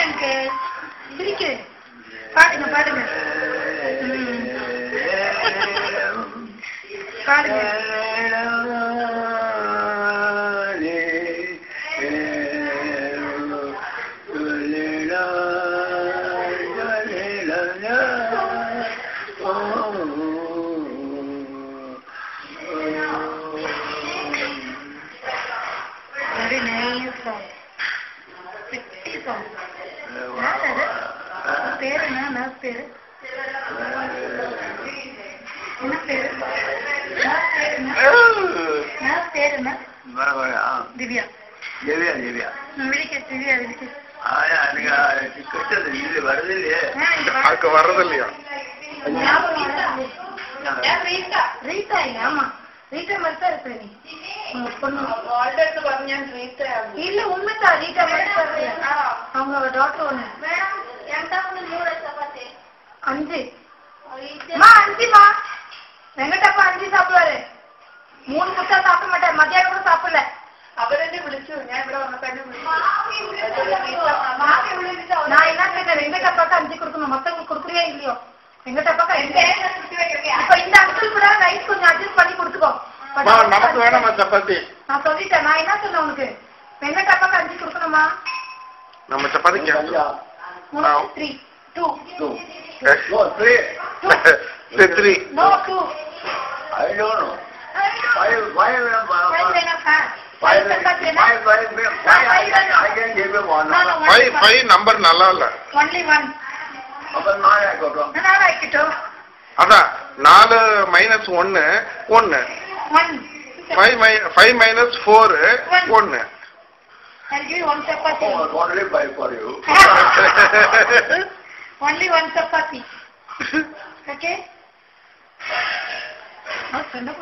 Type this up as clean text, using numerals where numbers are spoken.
uncle. சிரிக்கு. பாடுங்க பாடுங்க. பாடுங்க. Very nice song. Pretty song. பேரு என்ன பேரு என்ன பேரு பேரு என்ன திவ்யா திவ்யா திவ்யா விழிக்க திவ்யா விழிக்க வர்றது இல்லையா ரீட்டா ஆமா ரீட்டா மாதிரி தான் இருப்ப நீ பொண்ணு இல்ல உண்மைதான் ரீட்டா மாதிரி தான் இருப்ப அவங்க டாக்டர் ஒண்ணு 5 5மா வெங்கடப்பா 5 சாப்பிடுவாரு 3 முட்டை சாப்பிட மாட்டாரு மத்தியானம் கூட சாப்பிடல அவரே விളിച്ചു ഞാൻ ഇവിടെ വന്നപ്പോൾ நான் என்ன கேட்டேன் வெங்கடப்பாக்கு 5 கொடுக்கணும் மத்தவங்களுக்கு கொடுக்குறியா இல்லையோ வெங்கடப்பாக்கு இப்ப இந்த அங்கிள் கூட ரைஸ் கொஞ்சம் அட்ஜஸ்ட் பண்ணி கொடுத்துக்கோ நமக்கு வேணாமா சப்பாத்தி நான் சொல்லிட்டேன் நான் என்ன சொன்னேன் உனக்கு வெங்கடப்பாக்கு 5 கொடுக்கணுமா நம்ம chapati 3 2 2 No, 3. 3. No, 2. I don't know. Five number நல்லா இல்ல. Only 1. அப்ப 4 ஆக்கிட்டோம். 4 ஆக்கிட்டோம். அதான் 4 minus 1 1. 5 minus 4 1. I'll give you 1 chapati. Oh, only 5 for you. Only 1 chapati. Okay? How send up